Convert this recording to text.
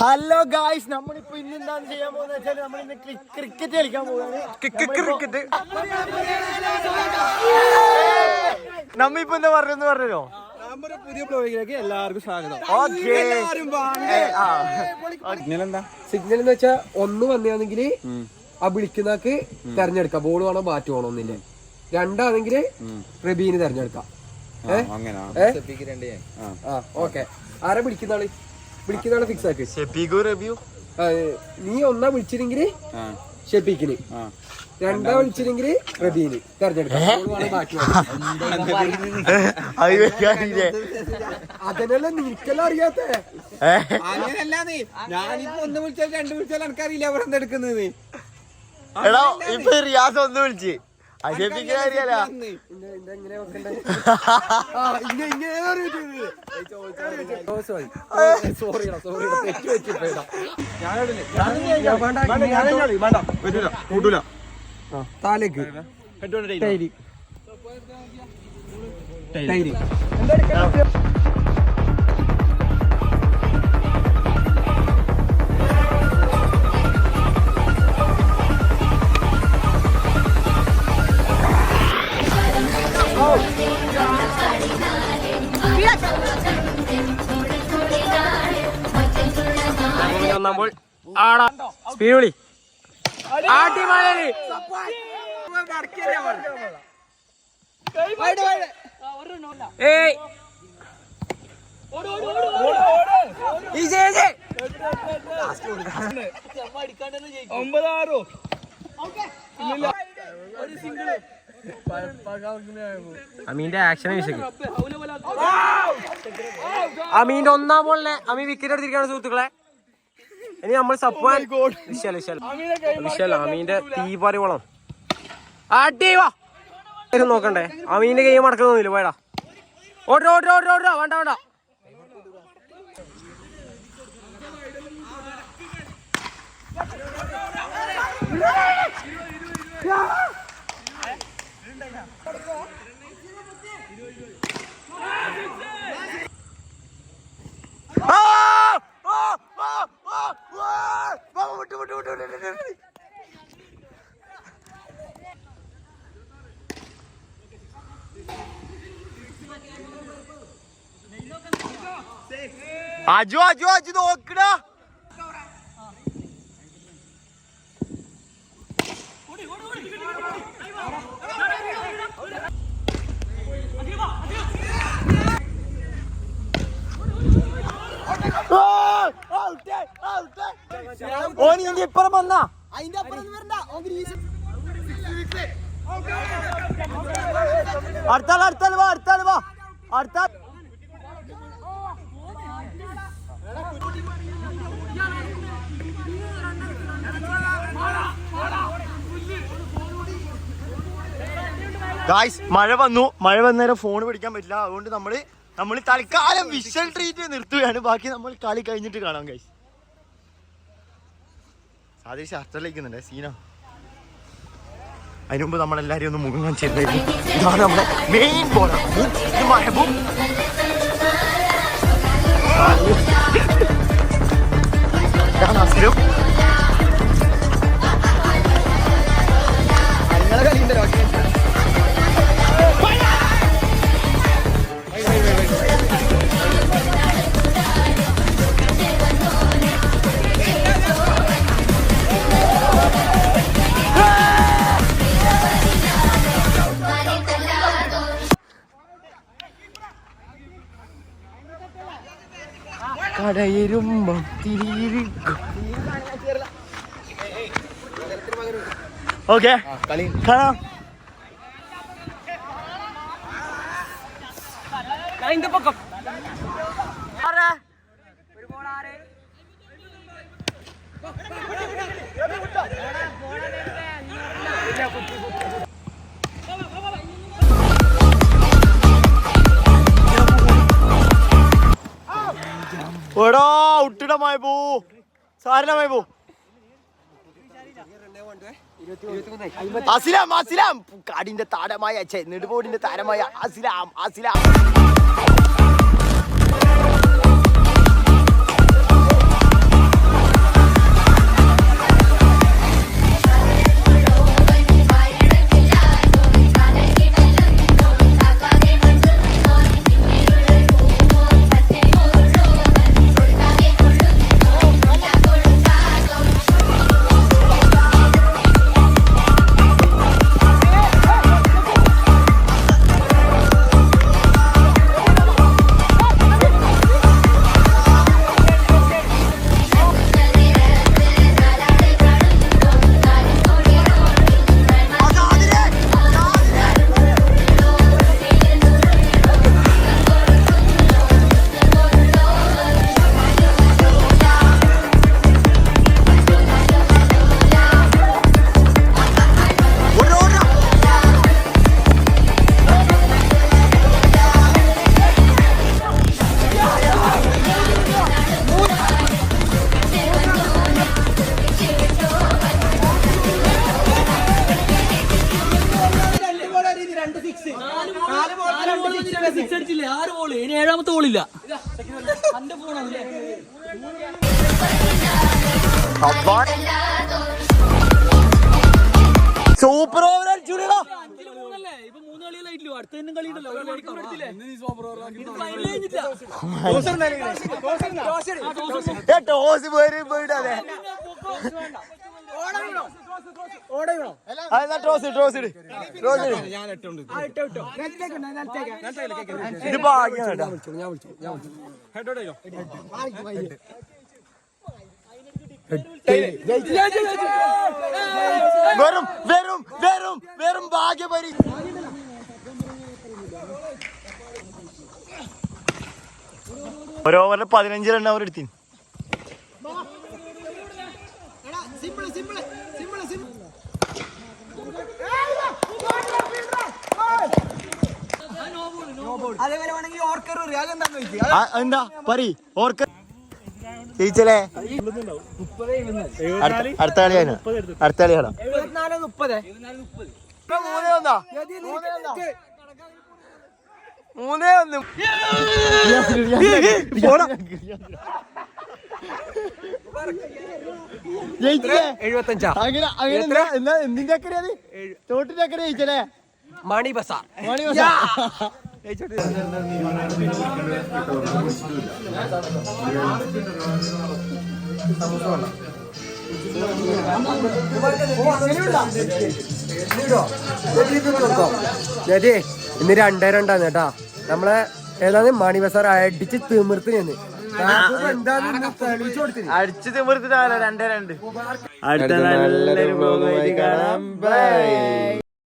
Hello guys, നമ്മളിപ്പോ ഇന്ന് എന്താണ് ചെയ്യാൻ പോകുന്നത് വെച്ചാൽ നമ്മൾ ഇന്ന് ക്രിക്കറ്റ് കളിക്കാൻ പോകുന്നത്. നമ്മിപ്പോ എന്താ പറഞ്ഞോ നമ്മുടെ പുതിയ ബ്ലോഗിലേക്ക് എല്ലാവർക്കും സ്വാഗതം. സിഗ്നൽ എന്ന് വെച്ചാ ഒന്ന് വന്നാണെങ്കിൽ ആ വിളിക്കുന്നക്ക് തെരഞ്ഞെടുക്കാം. ബോൾ വേണോ ബാറ്റ് വേണോ എന്നില്ലേ. രണ്ടാണെങ്കിൽ റബീന് തെരഞ്ഞെടുക്കാം. ഓക്കെ, ആരാ വിളിക്കുന്ന ആള്? ഫിക്സ് ആക്കി. നീ ഒന്നാ വിളിച്ചില്ലെങ്കിൽ ഷെഫീഖിന്, രണ്ടാ വിളിച്ചില്ലെങ്കിൽ റബീന് തെരഞ്ഞെടുക്കാം. അതിനല്ല നിനക്കെല്ലാം അറിയാത്ത. അങ്ങനല്ല, ഞാനിപ്പോ ഒന്ന് വിളിച്ചാൽ രണ്ട് വിളിച്ചാൽ എനിക്കറിയില്ല അവിടെ എന്തെടുക്കുന്നത്. ഇപ്പൊ റിയാസ് ഒന്ന് വിളിച്ച് അറിയാലോ. താലേക്ക് സ്പീഡ് വിളി. അമീന്റെ ആക്ഷൻ അമീന്റെ ഒന്നാം ബോളിനെ അമീൻ വിക്കറ്റ് എടുത്തിരിക്കുകയാണ് സുഹൃത്തുക്കളെ. ഇനി നമ്മൾ സപ്വാൻ വിശാൽ അമീന്റെ തീപാറിവളം അടിവാ നോക്കണ്ടേ. അമീന്റെ കൈ മടക്കുന്നൊന്നുമില്ല. പോയടാ, ഓട്ടോ വേണ്ട അജു നോക്കടാ. ഓനി ഇപ്പുറം വന്നാ അതിന്റെ അപ്പുറം വരണ്ട. അടുത്താൽ വാ അടുത്ത ഗായ്സ്, മഴ വന്നേരം ഫോൺ പിടിക്കാൻ പറ്റില്ല. അതുകൊണ്ട് നമ്മൾ തൽക്കാലം വിഷ്വൽ ട്രീറ്റ് നിർത്തുകയാണ്. ബാക്കി നമ്മൾ കളി കഴിഞ്ഞിട്ട് കാണാം ഗായ്സ്. സാധി ഷർട്ടല്ലിക്കുന്നുണ്ട് സീന. അതിന് മുമ്പ് നമ്മളെല്ലാരും ഒന്ന് മുഖം കാണിച്ചിരുന്നു. ഇതാണ് നമ്മുടെ മെയിൻ ബോളർ മെഹബൂബ്. അസ്ലം കടയരുമ്പം തിരിയിരിക്കും. ഓക്കെ, കാണാം. എടാ ഔട്ടിടമായി പോ, സാരമായി പോ. അസിലാം കാടിന്റെ താരമായ നെടുപോടിന്റെ താരമായ അസിലാം. കോളില്ല. Super over അടിച്ചുടാ. ഇപ്പൊ 3 കളികളായിട്ടില്ലോ. അടുത്ത തന്നെ കളിയുണ്ടല്ലോ. ടോസ് പോയിടാതെ. ഇത് ഭാഗ്യാണ്. വെറും വെറും വെറും വെറും ഭാഗ്യപരി. ഒരു ഓവറിൽ 15 റൺ അവർ എടുത്തി. എന്താ പറ ഓർക്കർ ജയിച്ചല്ലേ? അടുത്ത കളിയാണ്. അടുത്ത കളിയാണോ? 3-1 75. അങ്ങനെ എന്തിന്റെ അക്കരെ അത്? തോട്ടിന്റെ അക്കരെ ജയിച്ചല്ലേ? മണി ബസാർ. ഇന്ന് 2-2 കേട്ടാ. നമ്മളെ ഏതാണ് മണി ബസാർ അടിച്ച് തിമിർത്ത് നിന്ന് അടിച്ചു തിമിർത്തിട്ടാണല്ലോ 2-2. അടുത്ത നല്ലൊരു കാണാം. ബൈ.